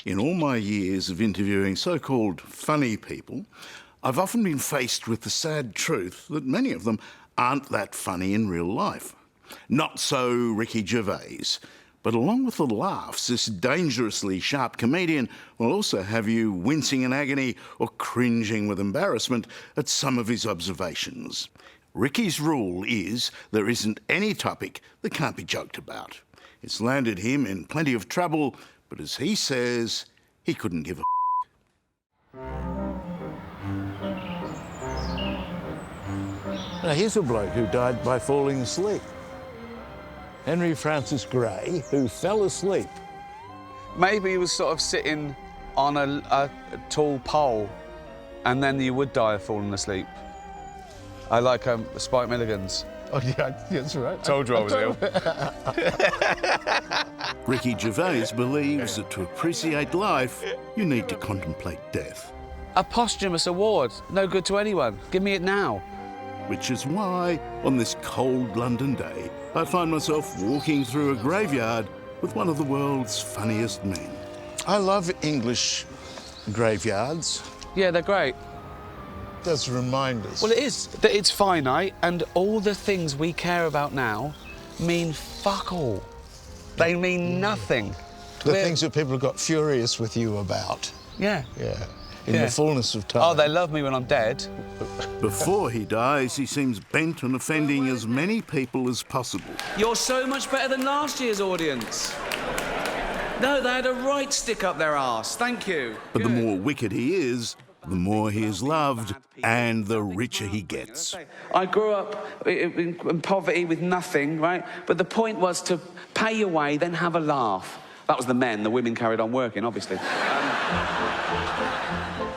In all my years of interviewing so-called funny people, I've often been faced with the sad truth that many of them aren't that funny in real life. Not so Ricky Gervais. But along with the laughs, this dangerously sharp comedian will also have you wincing in agony or cringing with embarrassment at some of his observations. Ricky's rule is there isn't any topic that can't be joked about. It's landed him in plenty of trouble, but as he says, he couldn't give a Now, here's a bloke who died by falling asleep. Henry Francis Gray, who fell asleep. Maybe he was sort of sitting on a tall pole, and then you would die of falling asleep. I like Spike Milligan's. Oh, yeah, that's right. Told you I was ill. Ricky Gervais believes that to appreciate life, you need to contemplate death. A posthumous award, no good to anyone. Give me it now. Which is why, on this cold London day, I find myself walking through a graveyard with one of the world's funniest men. I love English graveyards. Yeah, they're great. Does remind us. Well, it is. That it's finite, and all the things we care about now mean fuck all. They mean nothing. The things that people have got furious with you about. Yeah. Yeah. In the fullness of time. Oh, they love me when I'm dead. Before he dies, he seems bent on offending as many people as possible. You're so much better than last year's audience. No, they had a right stick up their arse. Thank you. But the more wicked he is, the more he is loved and the richer he gets. I grew up in poverty with nothing, right? But the point was to pay your way, then have a laugh. That was the men. The women carried on working, obviously.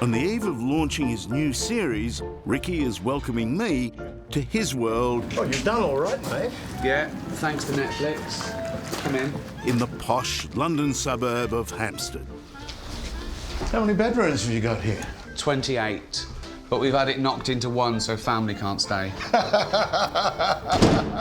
On the eve of launching his new series, Ricky is welcoming me to his world. Oh, you've done all right, mate. Yeah, thanks to Netflix. Come in The posh London suburb of Hampstead. How many bedrooms have you got here? 28. But we've had it knocked into one so family can't stay.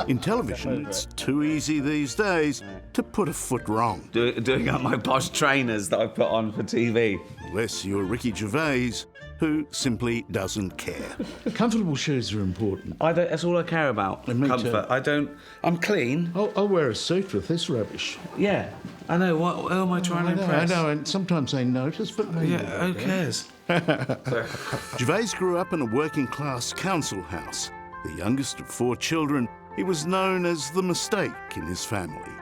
In television, it's too easy these days to put a foot wrong. Doing up my posh trainers that I put on for TV. Unless you're Ricky Gervais, who simply doesn't care. Comfortable shoes are important. That's all I care about. And me comfort. too. I'm clean. I'll wear a suit with this rubbish. Yeah, I know. Who am I trying to impress? I know, and sometimes they notice, but maybe Yeah, who cares? Gervais grew up in a working-class council house. The youngest of 4 children, he was known as the mistake in his family.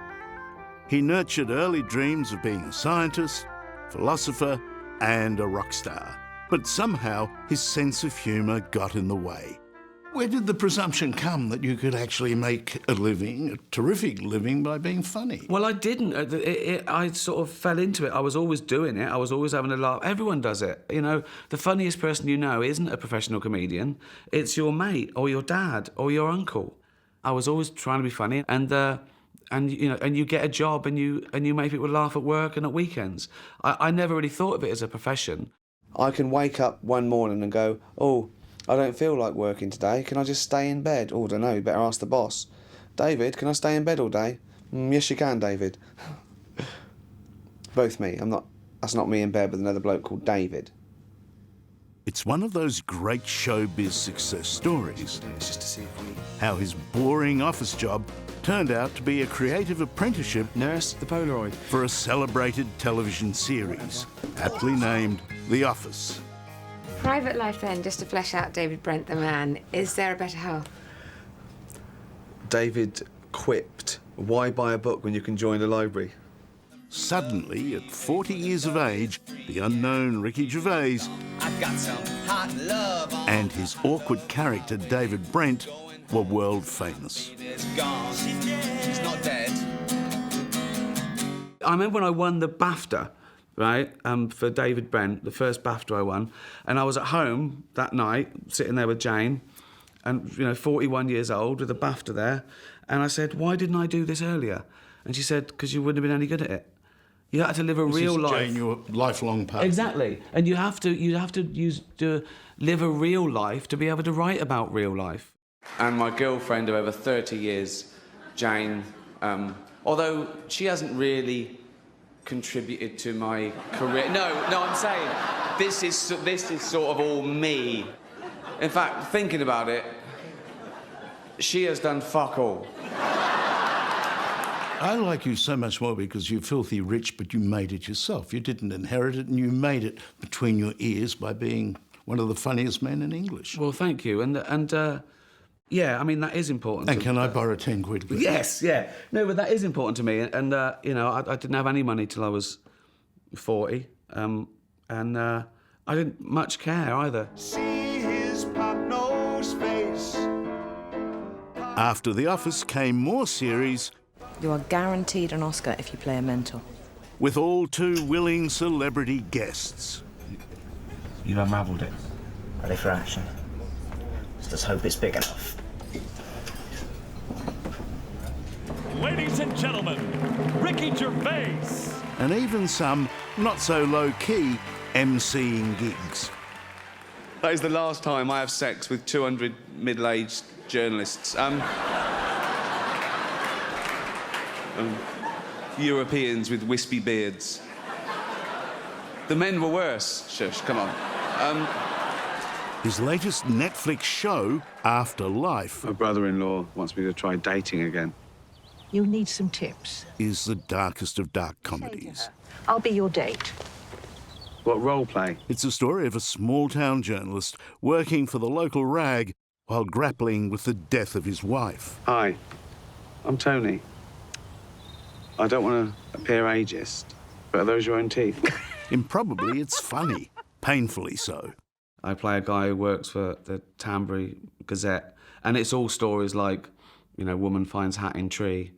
He nurtured early dreams of being a scientist, philosopher, and a rock star. But somehow his sense of humour got in the way. Where did the presumption come that you could actually make a living, a terrific living, by being funny? Well, I didn't. I sort of fell into it. I was always doing it. I was always having a laugh. Everyone does it. You know, the funniest person you know isn't a professional comedian. It's your mate or your dad or your uncle. I was always trying to be funny, and you get a job and you make people laugh at work and at weekends. I never really thought of it as a profession. I can wake up one morning and go, oh, I don't feel like working today. Can I just stay in bed? Oh, I don't know. You better ask the boss. David, can I stay in bed all day? Yes, you can, David. Both me. That's not me in bed with another bloke called David. It's one of those great showbiz success stories. How his boring office job turned out to be a creative apprenticeship Nurse, the Polaroid. for a celebrated television series, aptly named The Office. Private life then, just to flesh out David Brent the man, is there a better half? David quipped, why buy a book when you can join a library? Suddenly, at 40 years of age, the unknown Ricky Gervais and his awkward character David Brent were world famous. She's not dead. I remember when I won the BAFTA, right, for David Brent, the first BAFTA I won, and I was at home that night, sitting there with Jane, and 41 years old with a BAFTA there, and I said, why didn't I do this earlier? And she said, because you wouldn't have been any good at it. You had to live a real life. Jane, your lifelong partner. Exactly, and you have to live a real life to be able to write about real life. And my girlfriend of over 30 years, Jane, although she hasn't really contributed to my career. No, I'm saying this is sort of all me. In fact, thinking about it, she has done fuck all. I like you so much more because you're filthy rich, but you made it yourself. You didn't inherit it, and you made it between your ears by being one of the funniest men in English. Well, thank you, and yeah, I mean that is important. And can I borrow 10 quid, please? Yes, yeah. No, but that is important to me, and you know, I didn't have any money till I was 40, and I didn't much care either. See his pug-nosed face. After The Office came more series You are guaranteed an Oscar if you play a mentor. with all too willing celebrity guests. You've unravelled it. Ready for action. Let's hope it's big enough. Ladies and gentlemen, Ricky Gervais. And even some not-so-low-key MCing gigs. That is the last time I have sex with 200 middle-aged journalists. Europeans with wispy beards. The men were worse. Shush, come on. His latest Netflix show, Afterlife, My brother-in-law wants me to try dating again. You need some tips. is the darkest of dark comedies. I'll be your date. What role play? It's a story of a small-town journalist working for the local rag while grappling with the death of his wife. Hi, I'm Tony. I don't want to appear ageist, but are those your own teeth? Improbably, it's funny, painfully so. I play a guy who works for the Tambury Gazette, and it's all stories like, you know, woman finds hat in tree,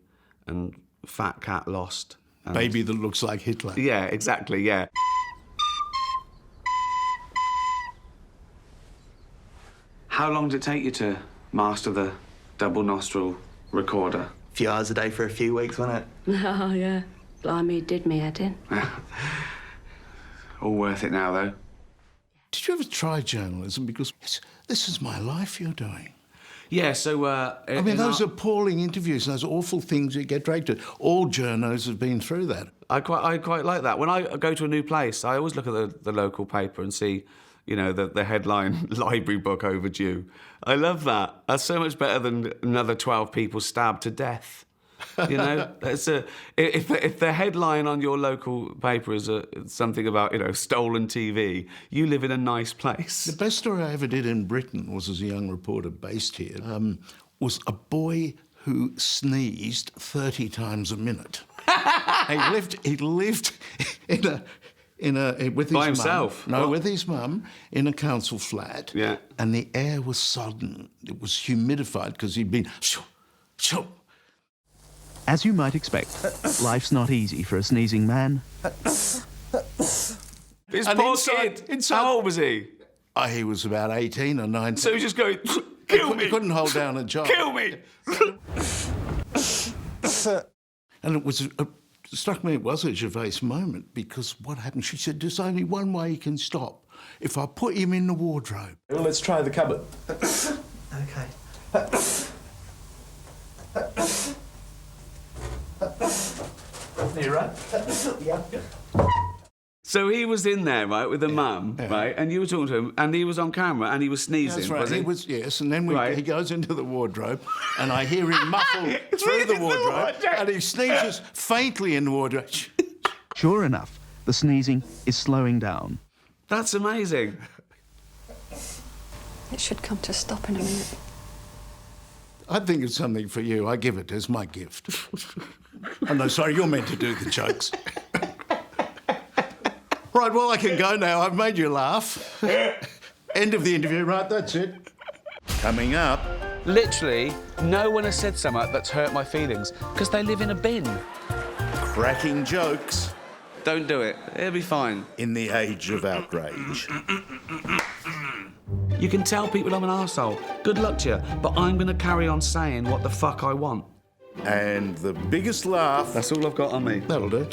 and fat cat lost. And Baby that looks like Hitler. yeah, exactly, yeah. How long did it take you to master the double nostril recorder? A few hours a day for a few weeks, wasn't it? Oh, yeah. Blimey, it did me head in. All worth it now, though. Did you ever try journalism? Because this is my life you're doing. Yeah, so... I mean, those appalling interviews, those awful things you get dragged to. All journos have been through that. I quite like that. When I go to a new place, I always look at the local paper and see, you know, the headline, library book overdue. I love that. That's so much better than another 12 people stabbed to death. You know, if the headline on your local paper is something about, you know, stolen TV, you live in a nice place. The best story I ever did in Britain was as a young reporter based here, was a boy who sneezed 30 times a minute. he lived with his By himself? Mum. No, What? with his mum in a council flat. Yeah. And the air was sodden. It was humidified because he'd been shoo. As you might expect, life's not easy for a sneezing man. This And poor inside- kid, how old was he? He was about 18 or 19. So he was just going, kill me! He couldn't hold down a job. Kill me! And it struck me it was a Gervais moment because what happened, she said, there's only one way he can stop. If I put him in the wardrobe. Well, let's try the cupboard. Okay. You right? Yeah. So he was in there, right, with the mum, right, and you were talking to him, and he was on camera, and he was sneezing, That's right. was he? Yes, and then Right. he goes into the wardrobe, and I hear him muffle through the wardrobe, and he sneezes faintly in the wardrobe. Sure enough, the sneezing is slowing down. That's amazing. It should come to a stop in a minute. I think it's something for you. I give it as my gift. Oh, no, sorry, you're meant to do the jokes. Right, well, I can go now. I've made you laugh. End of the interview, right, that's it. Coming up, Literally, no one has said something that's hurt my feelings, because they live in a bin. cracking jokes Don't do it. It'll be fine. in the age of outrage. You can tell people I'm an arsehole. Good luck to you, but I'm going to carry on saying what the fuck I want. And the biggest laugh That's all I've got on me. That'll do.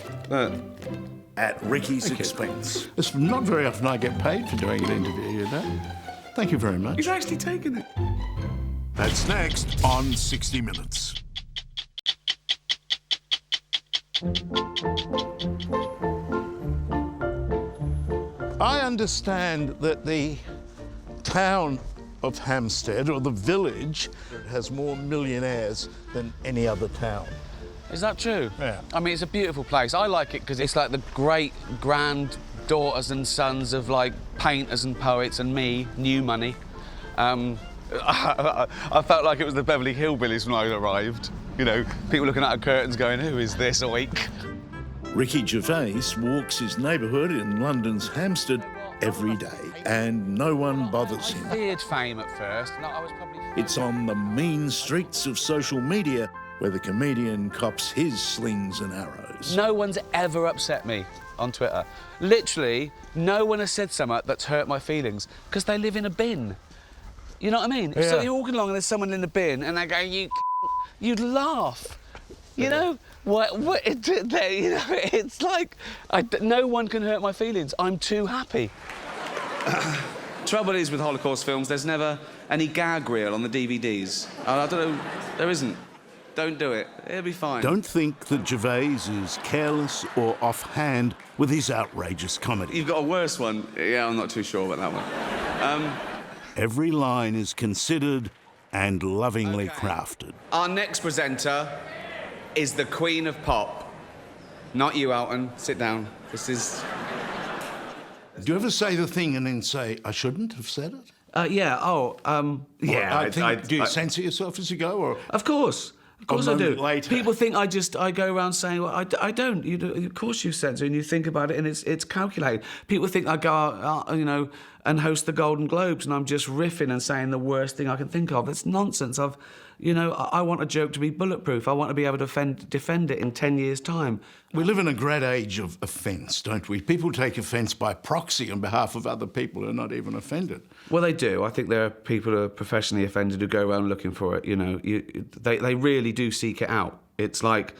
at Ricky's expense. It's not very often I get paid for doing an interview, you know. Thank you very much. He's actually taken it. That's next on 60 Minutes. I understand that the town of Hampstead, or the village, has more millionaires than any other town. Is that true? Yeah. I mean, it's a beautiful place. I like it because it's like the great granddaughters and sons of, like, painters and poets and me, new money. I felt like it was the Beverly Hillbillies when I arrived. You know, people looking out of curtains going, who is this oik? Ricky Gervais walks his neighbourhood in London's Hampstead every day, and no one bothers him. I feared fame at first. No, I was probably... It's on the mean streets of social media where the comedian cops his slings and arrows. No one's ever upset me on Twitter. Literally, no one has said something that's hurt my feelings, because they live in a bin. You know what I mean? Yeah. So you're walking along and there's someone in the bin and they go, you'd laugh. You know? You know, it's like, no one can hurt my feelings. I'm too happy. Trouble is with Holocaust films, there's never any gag reel on the DVDs. I don't know, there isn't. Don't do it. It'll be fine. Don't think that Gervais is careless or offhand with his outrageous comedy. You've got a worse one. Yeah, I'm not too sure about that one. Every line is considered and lovingly crafted. Our next presenter is the Queen of Pop. Not you, Alton. Sit down. This is... Do you ever say the thing and then say, I shouldn't have said it? Yeah, Yeah, do you censor yourself as you go, or...? Of course I do. Later. People think I go around saying, well, I don't. Of course you censor and you think about it and it's calculated. People think I go out, you know, and host the Golden Globes and I'm just riffing and saying the worst thing I can think of. That's nonsense. I want a joke to be bulletproof. I want to be able to defend it in 10 years' time. We live in a great age of offence, don't we? People take offence by proxy on behalf of other people who are not even offended. Well, they do. I think there are people who are professionally offended who go around looking for it. You know, they really do seek it out. It's like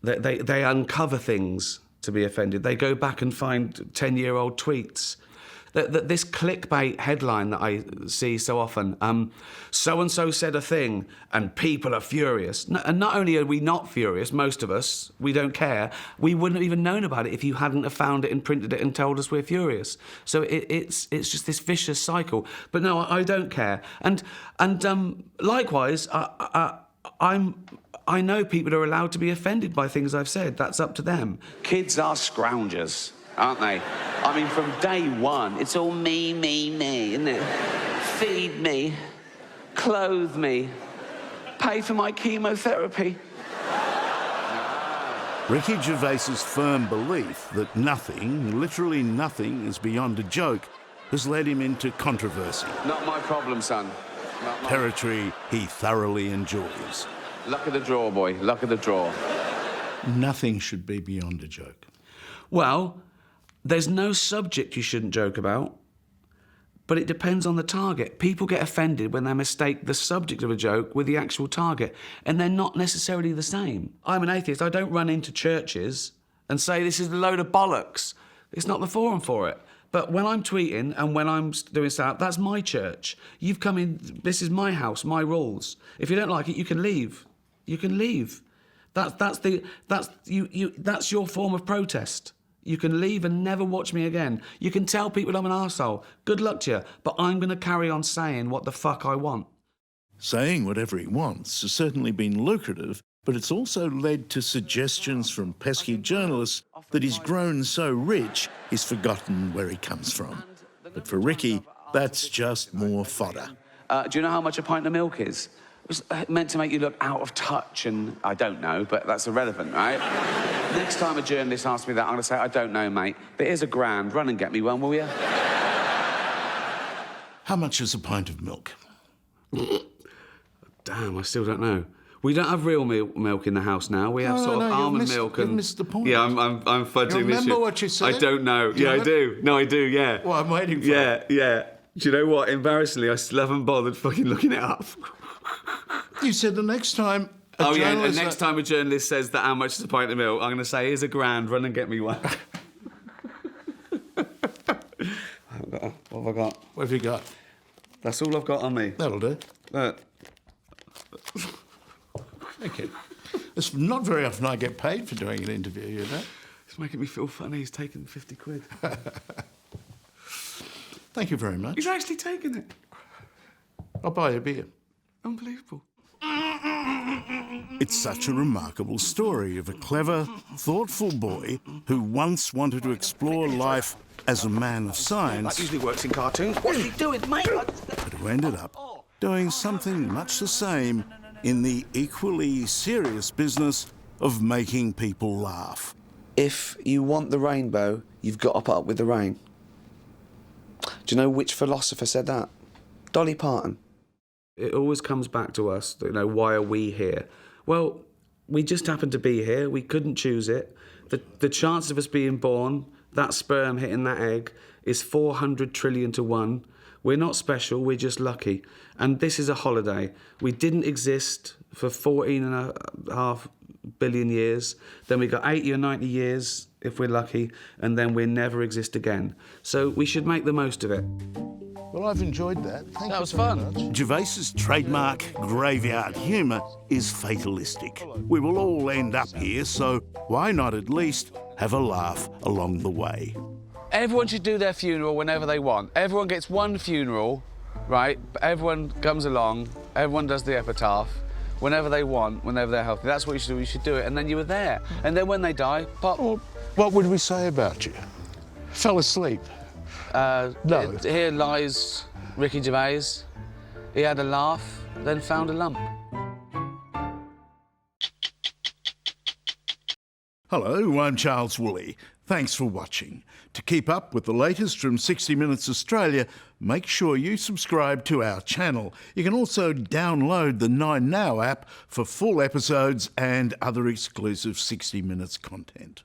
they uncover things to be offended. They go back and find 10-year-old tweets. This clickbait headline that I see so often, so-and-so said a thing and people are furious. And not only are we not furious, most of us, we don't care, we wouldn't have even known about it if you hadn't have found it and printed it and told us we're furious. So it's just this vicious cycle. But no, I don't care. And likewise, I know people are allowed to be offended by things I've said. That's up to them. Kids are scroungers, aren't they? I mean, from day one, it's all me, isn't it? Feed me, clothe me, pay for my chemotherapy. Ricky Gervais's firm belief that nothing, literally nothing, is beyond a joke has led him into controversy. Not my problem, son. Territory he thoroughly enjoys. Luck of the draw, boy. Luck of the draw. Nothing should be beyond a joke. Well, there's no subject you shouldn't joke about, but it depends on the target. People get offended when they mistake the subject of a joke with the actual target, and they're not necessarily the same. I'm an atheist. I don't run into churches and say this is a load of bollocks. It's not the forum for it. But when I'm tweeting and when I'm doing stand-up, that's my church. You've come in, this is my house, my rules. If you don't like it, you can leave. You can leave. That's your form of protest. You can leave and never watch me again. You can tell people I'm an arsehole. Good luck to you. But I'm going to carry on saying what the fuck I want. Saying whatever he wants has certainly been lucrative, but it's also led to suggestions from pesky journalists that he's grown so rich he's forgotten where he comes from. But for Ricky, that's just more fodder. Do you know how much a pint of milk is? It was meant to make you look out of touch, and I don't know, but that's irrelevant, right? Next time a journalist asks me that, I'm going to say, I don't know, mate, but here's £1,000. Run and get me one, will you? How much is a pint of milk? Damn, I still don't know. We don't have real milk in the house now. We have almond milk and... You've missed the point. Yeah, I'm fudging you remember this shit. what you said? I don't know. Yeah, I do. No, I do, yeah. Well, I'm waiting for it. Yeah. Do you know what? Embarrassingly, I still haven't bothered fucking looking it up. You said the next time and next time a journalist says that how much is a pint of milk, I'm going to say, here's £1,000, run and get me one. What have I got? What have you got? That's all I've got on me. That'll do. Thank you. It's not very often I get paid for doing an interview, you know? It's making me feel funny. He's taking 50 quid. Thank you very much. He's actually taken it. I'll buy you a beer. Unbelievable. It's such a remarkable story of a clever, thoughtful boy who once wanted to explore life as a man of science, That usually works in cartoons. What's he doing, mate? but who ended up doing something much the same in the equally serious business of making people laugh. If you want the rainbow, you've got to put up with the rain. Do you know which philosopher said that? Dolly Parton. It always comes back to us, you know, why are we here? Well, we just happen to be here. We couldn't choose it. The chance of us being born, that sperm hitting that egg, is 400 trillion to 1. We're not special, we're just lucky. And this is a holiday. We didn't exist for 14.5 billion years. Then we got 80 or 90 years, if we're lucky, and then we'll never exist again. So we should make the most of it. Well, I've enjoyed that. Thank That you was very fun. much. Gervais's trademark graveyard humour is fatalistic. We will all end up here, so why not at least have a laugh along the way? Everyone should do their funeral whenever they want. Everyone gets one funeral, right? Everyone comes along, everyone does the epitaph, whenever they want, whenever they're healthy. That's what you should do. You should do it, and then you were there. And then when they die, pop. Well, what would we say about you? Fell asleep? No. Here lies Ricky Gervais. He had a laugh, then found a lump. Hello, I'm Charles Wooley. Thanks for watching. To keep up with the latest from 60 Minutes Australia, make sure you subscribe to our channel. You can also download the 9Now app for full episodes and other exclusive 60 Minutes content.